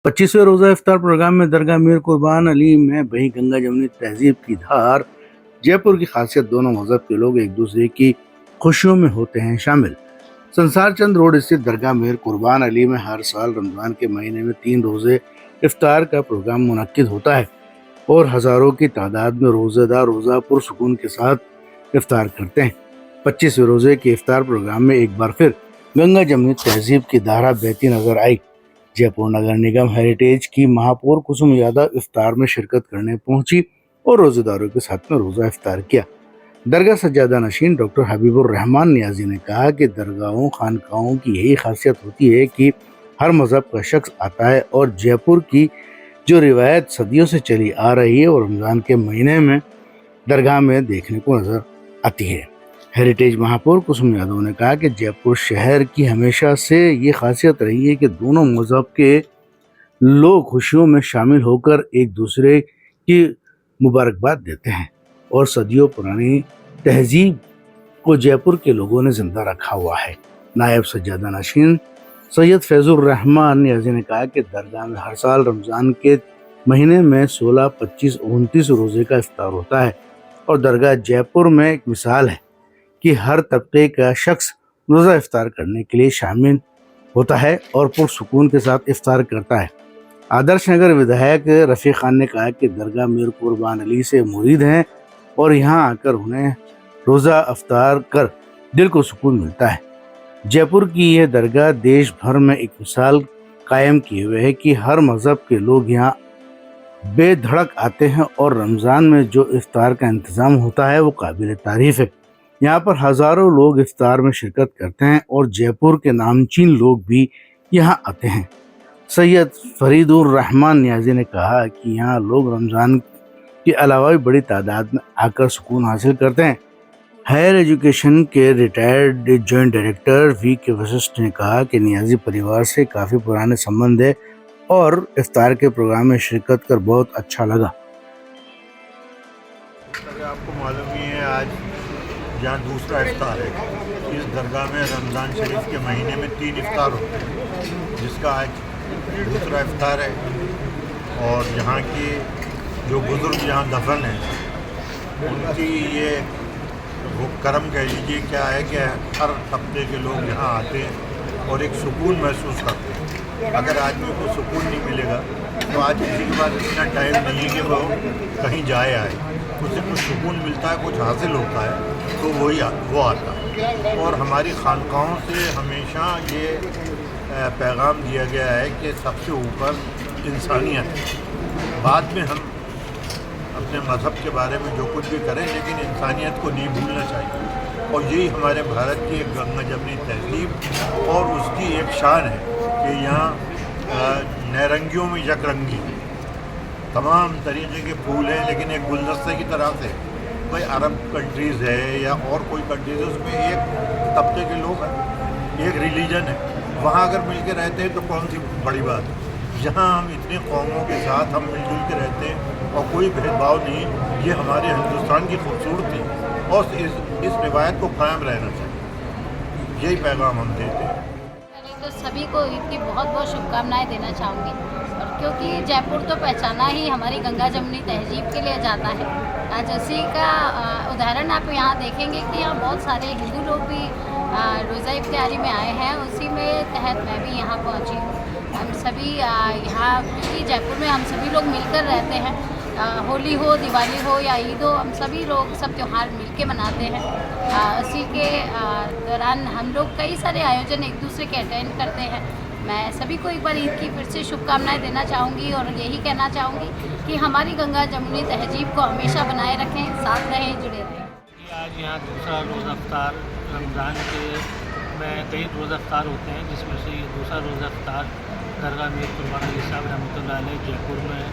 25वें रोज़ा इफ्तार प्रोग्राम में दरगाह मीर कुर्बान अली में बही गंगा जमुनी तहजीब की धार। जयपुर की खासियत दोनों मजहब के लोग एक दूसरे की खुशियों में होते हैं शामिल। संसार चंद रोड स्थित दरगाह मीर कुर्बान अली में हर साल रमजान के महीने में 3 रोजे इफ्तार का प्रोग्राम मुनक्किद होता है और हजारों की तादाद में रोजेदार रोजा पुरसुकून के साथ इफ्तार करते हैं। 25वें रोजे के इफ्तार प्रोग्राम में एक बार फिर गंगा जमुनी तहजीब की धारा बहती नजर आई। जयपुर नगर निगम हेरिटेज की महापौर कुसुम यादव इफ्तार में शिरकत करने पहुंची और रोजेदारों के साथ में रोजा इफ्तार किया। दरगाह सज्जादा नशीन डॉक्टर हबीबुर रहमान नियाजी ने कहा कि दरगाहों खानकाहों की यही खासियत होती है कि हर मजहब का शख्स आता है और जयपुर की जो रिवायत सदियों से चली आ रही है और रमजान के महीने में दरगाह में देखने को नजर आती है। हेरिटेज महापौर कुसुम यादव ने कहा कि जयपुर शहर की हमेशा से ये खासियत रही है कि दोनों मजहब के लोग खुशियों में शामिल होकर एक दूसरे की मुबारकबाद देते हैं और सदियों पुरानी तहजीब को जयपुर के लोगों ने जिंदा रखा हुआ है। नायब सज्जादा नशीन सैयद फैजुर रहमान नियाजी ने कहा कि दरगाह में हर साल रमजान के महीने में 16, 25, 29 रोजे का इफ्तार होता है और दरगाह जयपुर में एक मिसाल है कि हर तबके का शख्स रोज़ा इफ्तार करने के लिए शामिल होता है और पुरसुकून के साथ इफ्तार करता है। आदर्श नगर विधायक रफ़ी खान ने कहा कि दरगाह मीर कुर्बान अली से मुरीद हैं और यहाँ आकर उन्हें रोज़ा इफ्तार कर दिल को सुकून मिलता है। जयपुर की यह दरगाह देश भर में एक मिसाल कायम किए हुए है कि हर मज़हब के लोग यहाँ बेधड़क आते हैं और रमज़ान में जो इफ्तार का इंतज़ाम होता है वो काबिल तारीफ़ है। यहाँ पर हज़ारों लोग इफ्तार में शिरकत करते हैं और जयपुर के नामचीन लोग भी यहाँ आते हैं। सैयद फरीदुर रहमान नियाजी ने कहा कि यहाँ लोग रमज़ान के अलावा भी बड़ी तादाद में आकर सुकून हासिल करते हैं। हायर एजुकेशन के रिटायर्ड जॉइंट डायरेक्टर वी के वशिष्ठ ने कहा कि नियाजी परिवार से काफ़ी पुराने संबंध है और इफ्तार के प्रोग्राम में शिरकत कर बहुत अच्छा लगा। आपको मालूम ही है आज यहाँ दूसरा इफ्तार है। इस दरगाह में रमज़ान शरीफ के महीने में 3 इफ्तार होते हैं, जिसका आज दूसरा इफ्तार है। और यहाँ के जो बुज़ुर्ग यहाँ दफन हैं उनकी ये वो करम कह लीजिए क्या है कि हर हफ्ते के लोग यहाँ आते हैं और एक सुकून महसूस करते हैं। अगर आदमी को सुकून नहीं मिलेगा तो आज किसी के पास इतना टाइम नहीं है कि वो कहीं जाए आए, उसे कुछ सुकून मिलता है, कुछ हासिल होता है तो वो आता है। और हमारी खानकाहों से हमेशा ये पैगाम दिया गया है कि सबसे ऊपर इंसानियत है। बाद में हम अपने मज़हब के बारे में जो कुछ भी करें लेकिन इंसानियत को नहीं भूलना चाहिए। और यही हमारे भारत की एक गंगा जमुनी तहजीब और उसकी एक शान है कि यहाँ नैरंगियों में यकरंगी तमाम तरीके के फूल हैं, लेकिन एक गुलदस्ते की तरह से कोई अरब कंट्रीज़ है या और कोई कंट्रीज़ है उसमें एक तबके के लोग हैं, एक रिलीजन है, वहाँ अगर मिल के रहते हैं तो कौन सी बड़ी बात है। जहाँ हम इतने कौमों के साथ हम मिलजुल के रहते हैं और कोई भेदभाव नहीं, ये हमारे हिंदुस्तान की खूबसूरती और इस रिवायत को कायम रहना चाहिए, यही पैगाम हम देते हैं। तो सभी को ईद की बहुत बहुत शुभकामनाएं देना चाहूँगी, और क्योंकि जयपुर तो पहचाना ही हमारी गंगा जमुनी तहजीब के लिए जाता है। आज उसी का उदाहरण आप यहाँ देखेंगे कि यहाँ बहुत सारे हिंदू लोग भी रोज़ा इफ्तारी में आए हैं। उसी में तहत मैं भी यहाँ पहुँची हूँ। हम सभी यहाँ क्योंकि जयपुर में हम सभी लोग मिलकर रहते हैं, होली हो, दिवाली हो या ईद हो, हम सभी लोग सब त्यौहार मिल के मनाते हैं। उसी के दौरान हम लोग कई सारे आयोजन एक दूसरे के अटेंड करते हैं। मैं सभी को एक बार ईद की फिर से शुभकामनाएं देना चाहूँगी और यही कहना चाहूँगी कि हमारी गंगा जमुनी तहजीब को हमेशा बनाए रखें, साथ रहें, जुड़े रहें। आज यहाँ दूसरा रोज़ा इफ्तार रमज़ान के में कई रोज़ा इफ्तार होते हैं, जिसमें से ये दूसरा रोज़ा इफ्तार दरगाह मीर कुर्बान अली साहब रहमतुल्लाह अलैह जयपुर में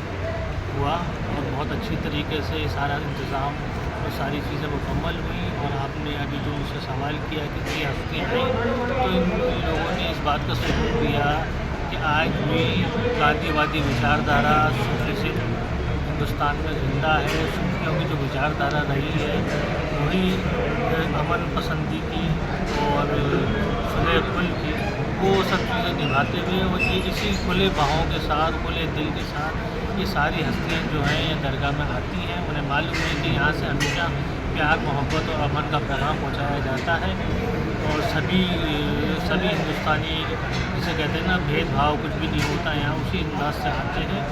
हुआ और बहुत अच्छी तरीके से सारा इंतज़ाम और सारी चीज़ें मुकम्मल हुई। और आपने अभी जो मुझसे सवाल किया कि कई हफ्ते आई, तो इन लोगों ने इस बात का सबूत दिया कि आज भी गांधीवादी विचारधारा सूफी हिंदुस्तान में जिंदा है। सूफियों की जो विचारधारा रही है वही अमन पसंदी की और सुलह कुल की वो सब चीज़ें निभाते हुए और ये इसी खुले बाहों के साथ, खुले दिल के साथ ये सारी हस्तियाँ जो हैं ये दरगाह में आती हैं। उन्हें मालूम है कि यहाँ से हमेशा प्यार, मोहब्बत और अमन का पैगाम पहुँचाया जाता है और सभी हिंदुस्तानी जिसे कहते हैं ना, भेदभाव कुछ भी नहीं होता, यहाँ उसी अंदाज से आते हैं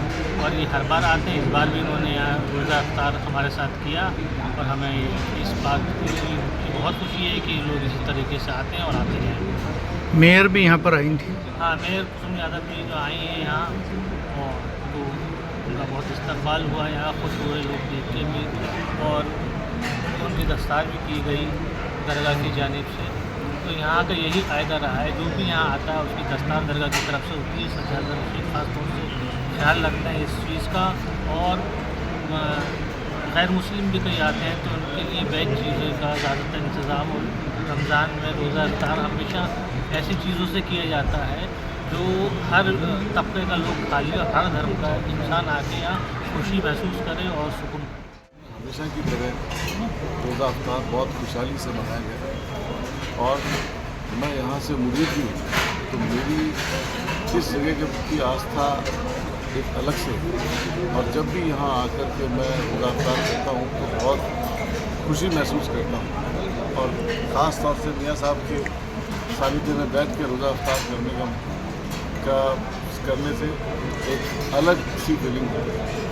और ये हर बार आते हैं। इस बार भी इन्होंने यहाँ रोज़ा इफ्तार हमारे साथ किया और हमें इस बात की बहुत खुशी है कि लोग इसी तरीके से आते हैं और आते रहें। मेयर भी यहाँ पर आई थी। हाँ, मेयर कुसुम यादव जी जो आई हैं यहाँ और तो उनका बहुत इस्तकबाल हुआ, यहाँ खुश हुए लोग देख के भी और उनकी दस्तार भी की गई दरगाह की जानिब से। तो यहाँ का यही फ़ायदा रहा है, जो भी यहाँ आता है उसकी दस्तार दरगाह की तरफ से होती है। सज्जाद से ख़ास तौर से ख्याल रखते हैं इस चीज़ का और गैर मुस्लिम भी कहीं आते हैं तो उनके लिए बैच चीज़ों का ज़्यादातर इंतज़ाम और रमज़ान में रोज़ा इफ्तार हमेशा ऐसी चीज़ों से किया जाता है जो हर तबके का लोग खा ले, हर धर्म का इंसान आके यहाँ खुशी महसूस करे और सुकून। हमेशा की तरह रोज़ा इफ्तार बहुत खुशहाली से मनाया गया और मैं यहाँ से मुरीद भी हूँ, तो मेरी इस जगह के प्रति आस्था एक अलग से है और जब भी यहाँ आकर के मैं रोज़ा इफ्तार करता हूँ तो बहुत खुशी महसूस करता हूँ और ख़ास तौर से मियाँ साहब के सानिध्य में बैठ के रोज़ा इफ्तार करने से एक अलग सी फीलिंग है।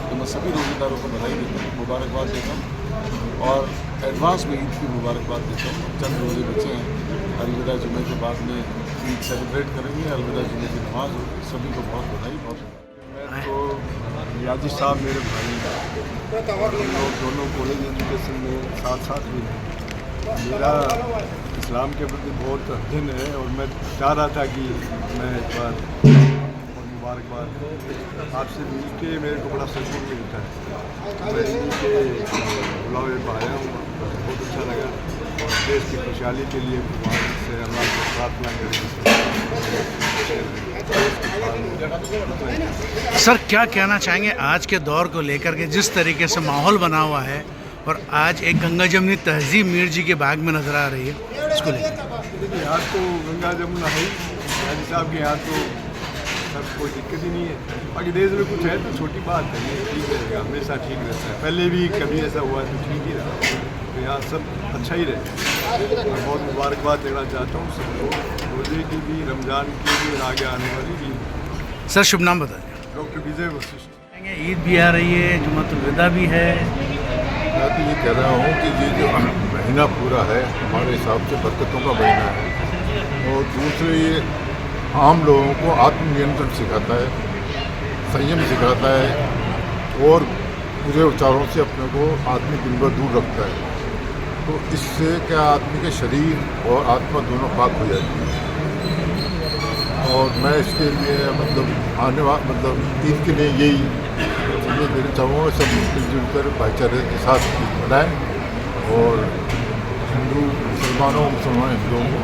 तो मैं सभी रोज़ेदारों को बधाई देता हूँ, मुबारकबाद देता हूँ और एडवांस में ईद की मुबारकबाद देता हूँ। चंद रोज़े बचे हैं, अलविदा जुमे के बाद में ईद सेलिब्रेट करेंगे, अलविदा जुमे की नमाज होगी। सभी को बहुत बधाई, बहुत मैं तो याजी साहब मेरे भाई हैं, हम लोग दोनों कॉलेज एजुकेशन में साथ भी हैं। मेरा इस्लाम के प्रति बहुत अध्ययन है और मैं चाह रहा था कि मैं एक बार और मुबारकबाद आपसे मिल के मेरे को बड़ा सुकून मिलता है। मैं इनके बुलावे पर आया हूँ, बहुत अच्छा लगा और देश की खुशहाली के लिए भगवान से अल्लाह से प्रार्थना करेंगे। सर, क्या कहना चाहेंगे आज के दौर को लेकर के, जिस तरीके से माहौल बना हुआ है और आज एक गंगा जमुनी तहजीब मीर जी के बाग में नज़र आ रही है, इसको लेकर? देखिए, यहाँ तो गंगा जमुना है, हाजी साहब के यहाँ तो सब कोई दिक्कत ही नहीं है। बाकी देश में कुछ है तो छोटी बात है, ये ठीक रहेगा, हमेशा ठीक रहता है। पहले भी कभी ऐसा हुआ तो ठीक ही रहा, तो यहाँ सब अच्छा ही रहेगा। मैं बहुत मुबारकबाद देना चाहता हूँ सबको, रोजे की भी, रमज़ान की भी और आगे आने वाली भी। सर, शुभ नाम बताएं। डॉक्टर विजय वशिष्ठ। ईद भी आ रही है, जुमातुल विदा भी है। मैं तो ये कह रहा हूँ कि ये जो महीना पूरा है हमारे हिसाब से बरकतों का महीना है और दूसरे ये आम लोगों को आत्मनियंत्रण सिखाता है, संयम सिखाता है और बुरे विचारों से अपने को आदमी दिन भर दूर रखता है। तो इससे क्या आदमी के शरीर और आत्मा दोनों पाक हो जाती है और मैं इसके लिए मतलब ईद के लिए यही चीज़ें देना चाहूँगा, सब मिलजुल कर भाईचारे के साथ ईद मनाएँ और मुसलमान हिंदुओं को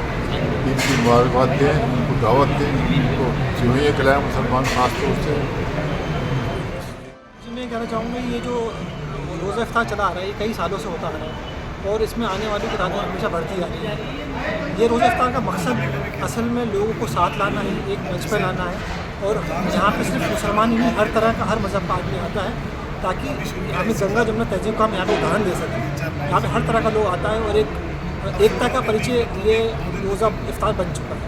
ईद की मुबारकबाद दें, उनको दावत दें, उनको सिवैया खिलाएँ मुसलमान खास तौर से। जी, मैं कहना चाहूँगा ये जो रोज़ा इफ्तार चला आ रहा है ये कई सालों से होता आ रहा है और इसमें आने वालों की तादाद हमेशा बढ़ती जा रही है। ये रोज़ा इफ्तार का मकसद असल में लोगों को साथ लाना है, एक मंच पर लाना है और यहाँ पे सिर्फ मुसलमान ही नहीं, हर तरह का, हर मज़हब का आदमी आता है ताकि हमें गंगा जमुना तहजीब का हम यहाँ पर उदाहरण दे सकें। यहाँ पे हर तरह का लोग आता है और एक एकता का परिचय ये रोज़ा इफ्तार बन चुका है।